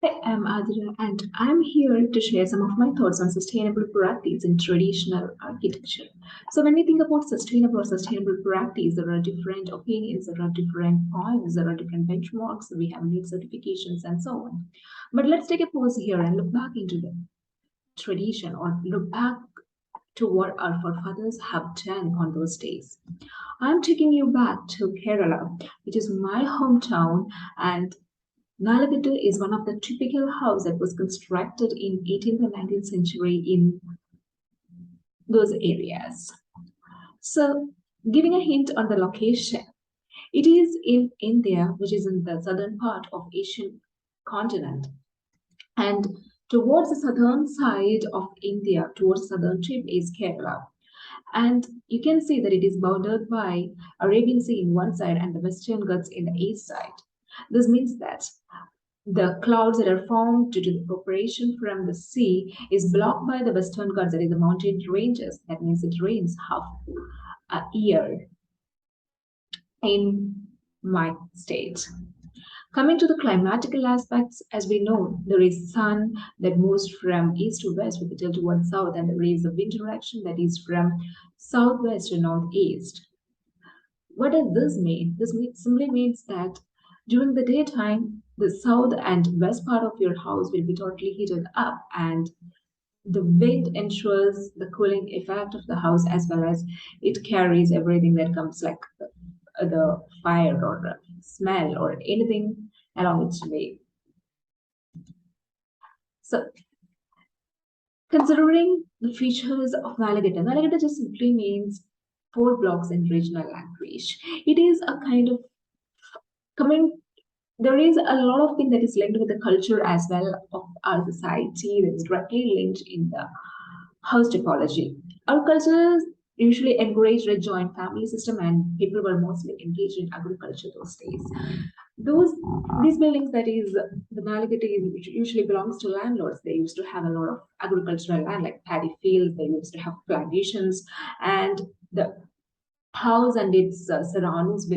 Hi, I'm Adira, and I'm here to share some of my thoughts on sustainable practice in traditional architecture. So, when we think about sustainable practice, there are different opinions, there are different points, there are different benchmarks, we have made certifications, and so on. But let's take a pause here and look back into the tradition or look back to what our forefathers have done on those days. I'm taking you back to Kerala, which is my hometown, and Nalukettu is one of the typical houses that was constructed in 18th and 19th century in those areas. So, giving a hint on the location, it is in India, which is in the southern part of Asian continent, and towards the southern side of India, towards the southern tip is Kerala. And you can see that it is bounded by Arabian Sea in one side and the Western Ghats in the east side. This means that the clouds that are formed due to the evaporation from the sea is blocked by the western ghats, that is the mountain ranges. That means it rains half a year in my state. Coming to the climatical aspects, as we know, there is sun that moves from east to west with the tilt towards south, and there is a wind direction that is from southwest to northeast. What does this mean? Simply means that during the daytime, the south and west part of your house will be totally heated up, and the wind ensures the cooling effect of the house as well as it carries everything that comes like the fire or the smell or anything along its way. So, considering the features of Nalagata, Nalagata just simply means four blocks in regional language. It is a kind of coming there is a lot of thing that is linked with the culture as well of our society that is directly linked in the house typology. Our cultures usually encouraged a joint family system and people were mostly engaged in agriculture those days. Those these buildings that is the Malagati which usually belongs to landlords, they used to have a lot of agricultural land like paddy fields, they used to have plantations, and the house and its surroundings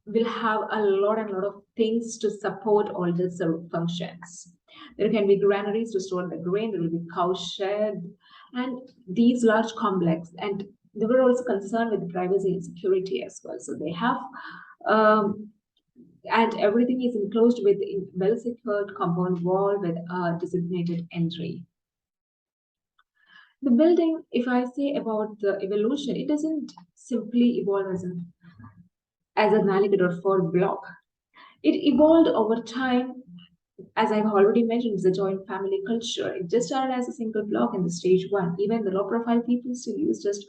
will have a lot and lot of things to support all these functions. There can be granaries to store the grain. There will be cow shed, and these large complex. And they were also concerned with privacy and security as well. So they have, um, and everything is enclosed with a well secured compound wall with a designated entry. The building, if I say about the evolution, it doesn't simply evolve as a navigate or for block. It evolved over time, as I've already mentioned, it's a joint family culture. It just started as a single block in the stage one. Even the low profile people still use just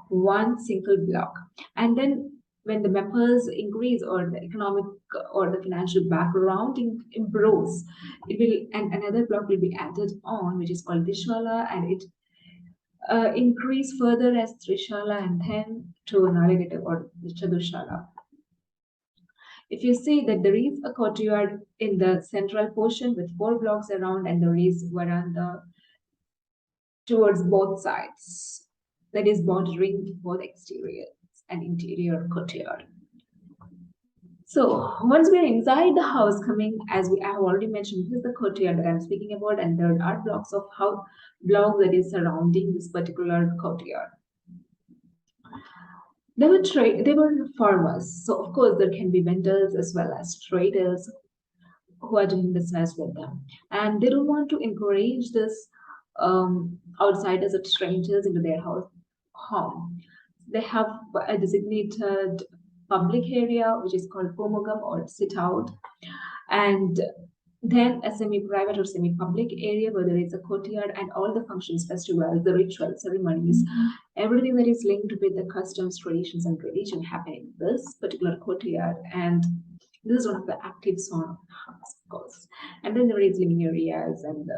one single block. And then when the members increase or the economic or the financial background improves, it will and another block will be added on, which is called Dishwala, and it increase further as Trishala and then to Naligata or the Chadushala. If you see that there is a courtyard in the central portion with four blocks around and there is veranda towards both sides that is bordering both exterior and interior courtyard. So once we are inside the house, coming as we have already mentioned, this is the courtyard that I'm speaking about, and there are blocks of how blocks that is surrounding this particular courtyard. They were farmers, so of course there can be vendors as well as traders who are doing business with them. And they don't want to encourage this outsiders or strangers into their home. They have a designated public area which is called pomogam or sit out, and then a semi-private or semi-public area where there is a courtyard and all the functions, festivals, the rituals, ceremonies, everything that is linked with the customs, traditions, and religion happen in this particular courtyard. And this is one of the active zone of the house, of course. And then there is living areas and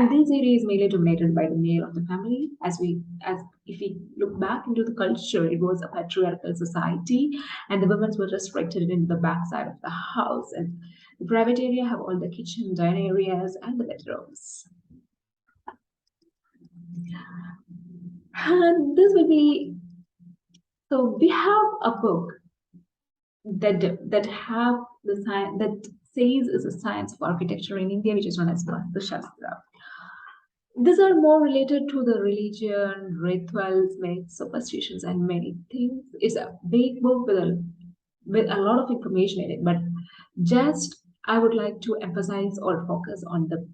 these areas mainly dominated by the male of the family. As if we look back into the culture, it was a patriarchal society, and the women were restricted in the backside of the house. And the private area have all the kitchen, dining areas, and the bedrooms. And this will be so we have a book that have the science that says is a science of architecture in India, which is known as the Shastra. These are more related to the religion, rituals, myths, superstitions, and many things. It's a big book with a lot of information in it, but just I would like to emphasize or focus on the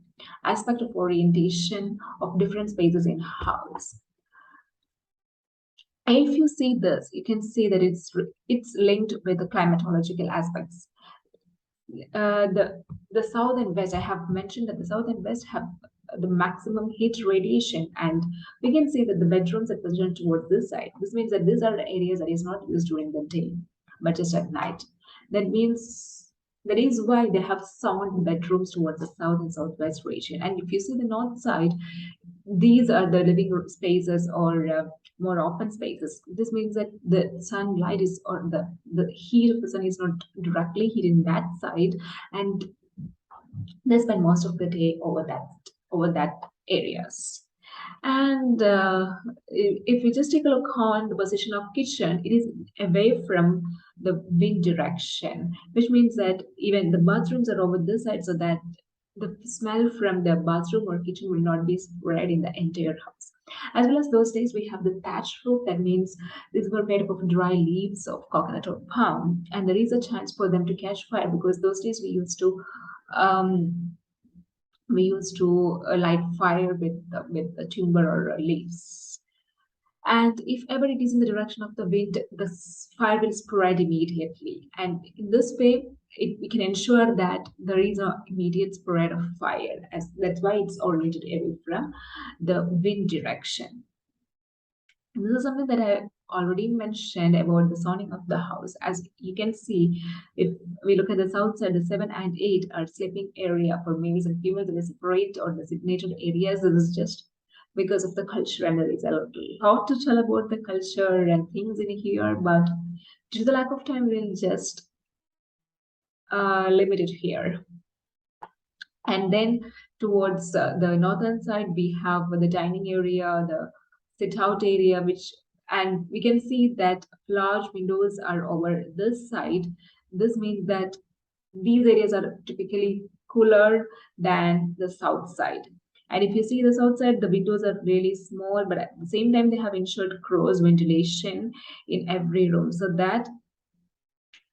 aspect of orientation of different spaces in house. If you see this, you can see that it's linked with the climatological aspects. The south and west, I have mentioned that the south and west have the maximum heat radiation, and we can see that the bedrooms are positioned towards this side. This means that these are the areas that is not used during the day, but just at night. That means that is why they have sound bedrooms towards the south and southwest region. And if you see the north side, these are the living spaces or more open spaces. This means that the sunlight is or the heat of the sun is not directly hitting that side, and they spend most of the day over that areas. And if we just take a look on the position of kitchen, it is away from the wind direction, which means that even the bathrooms are over this side, so that the smell from the bathroom or kitchen will not be spread in the entire house. As well as those days, we have the thatch roof. That means these were made up of dry leaves of coconut or palm, and there is a chance for them to catch fire because those days um, we used to light fire with a timber or leaves. And if ever it is in the direction of the wind, the fire will spread immediately. And in this way, we can ensure that there is an immediate spread of fire. As that's why it's oriented away from the wind direction. This is something that I already mentioned about the zoning of the house. As you can see, if we look at the south side, the 7 and 8 are sleeping area for males and females. They separate or designated areas. This is just because of the culture, and there is a lot to tell about the culture and things in here. But due to the lack of time, we'll just limit it here. And then towards the northern side, we have the dining area, the sit out area, and we can see that large windows are over this side. This means that these areas are typically cooler than the south side. And if you see the south side, the windows are really small, but at the same time, they have ensured cross ventilation in every room so that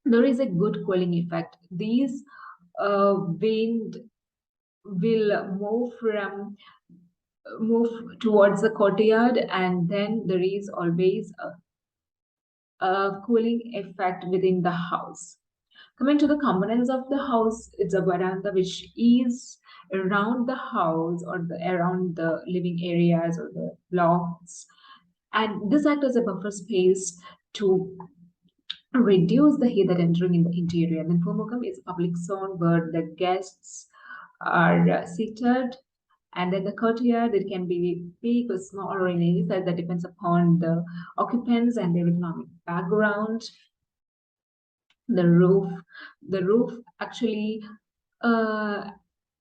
there is a good cooling effect. These wind will move towards the courtyard, and then there is always a cooling effect within the house. Coming to the components of the house, it's a veranda which is around the house or around the living areas or the blocks, and this acts as a buffer space to reduce the heat that entering in the interior. Then Pomukam is a public zone where the guests are seated, and then the courtyard, it can be big or small or in any size that depends upon the occupants and their economic background. The roof actually uh,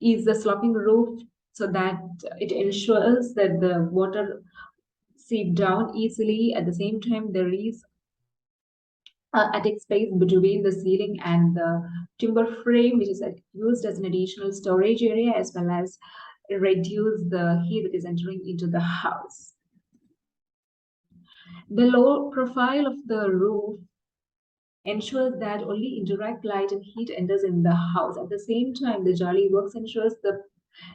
is a sloping roof so that it ensures that the water seep down easily. At the same time, there is attic space between the ceiling and the timber frame, which is used as an additional storage area as well as reduce the heat that is entering into the house. The low profile of the roof ensures that only indirect light and heat enters in the house. At the same time, the jolly works ensures the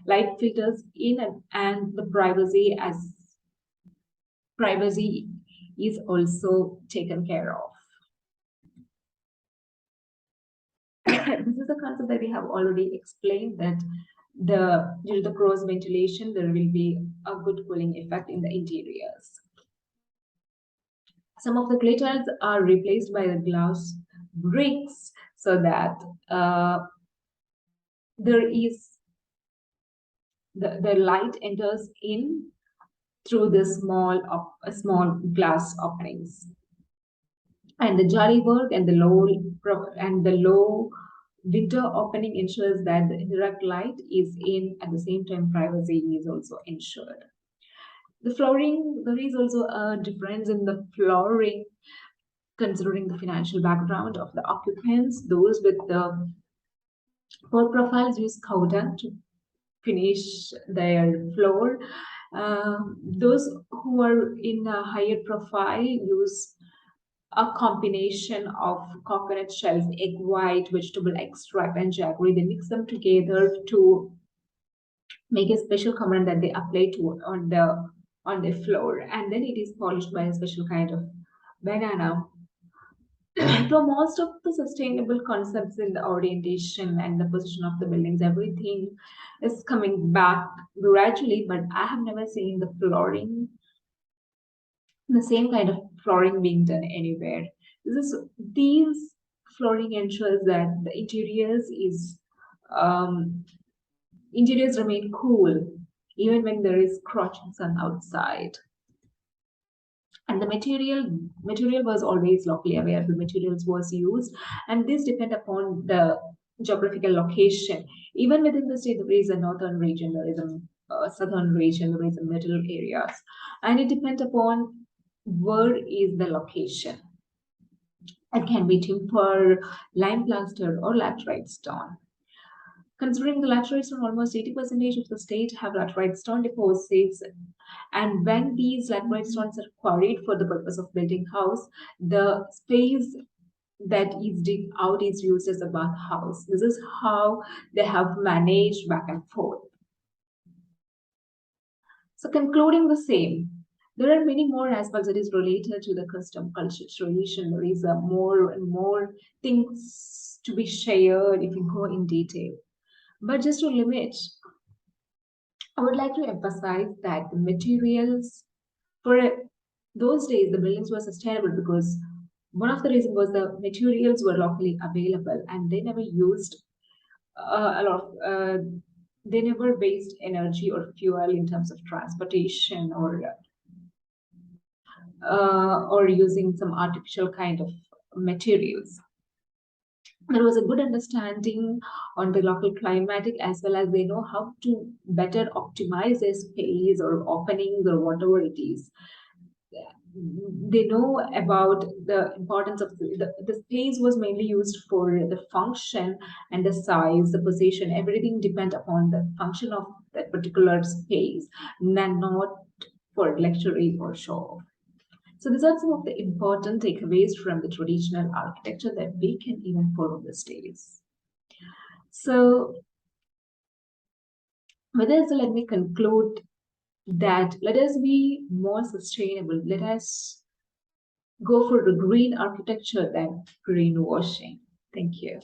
light filters in and the privacy is also taken care of. This is a concept that we have already explained that due to the cross ventilation, there will be a good cooling effect in the interiors. Some of the clay tiles are replaced by the glass bricks so that there is the light enters in through the small glass openings. And the jolly work and the low window opening ensures that the indirect light is in. At the same time, privacy is also ensured. The flooring, there is also a difference in the flooring. considering the financial background of the occupants. Those with the poor profiles use cowdung to finish their floor. Those who are in a higher profile use a combination of coconut shells, egg white, vegetable extract, and jaggery. They mix them together to make a special command that they apply to on the floor, and then it is polished by a special kind of banana. For most of the sustainable concepts in the orientation and the position of the buildings, everything is coming back gradually, but I have never seen the same kind of flooring being done anywhere. These flooring ensures that the um, interiors remain cool even when there is scorching sun outside. And the material was always locally available. Materials was used, and this depend upon the geographical location. Even within the state, there is a northern region, there is a southern region, there is a middle areas, and it depends upon where is the location. It can be timber, lime plaster, or laterite stone. Considering the laterite stone, almost 80% of the state have laterite stone deposits, and when these laterite stones are quarried for the purpose of building house, the space that is dig out is used as a bathhouse. This is how they have managed back and forth. So concluding the same, there are many more aspects that is related to the custom, culture, tradition. There is more and more things to be shared if you go in detail. But just to limit, I would like to emphasize that the materials for those days, the buildings were sustainable because one of the reasons was the materials were locally available and they never used a lot of, they never waste energy or fuel in terms of transportation or using some artificial kind of materials. There was a good understanding on the local climatic as well as they know how to better optimize their space or openings or whatever it is. They know about the importance of the space was mainly used for the function and the size, the position, everything depend upon the function of that particular space and not for luxury or show off. So these are some of the important takeaways from the traditional architecture that we can even follow these days. So with this, let me conclude that let us be more sustainable. Let us go for the green architecture than greenwashing. Thank you.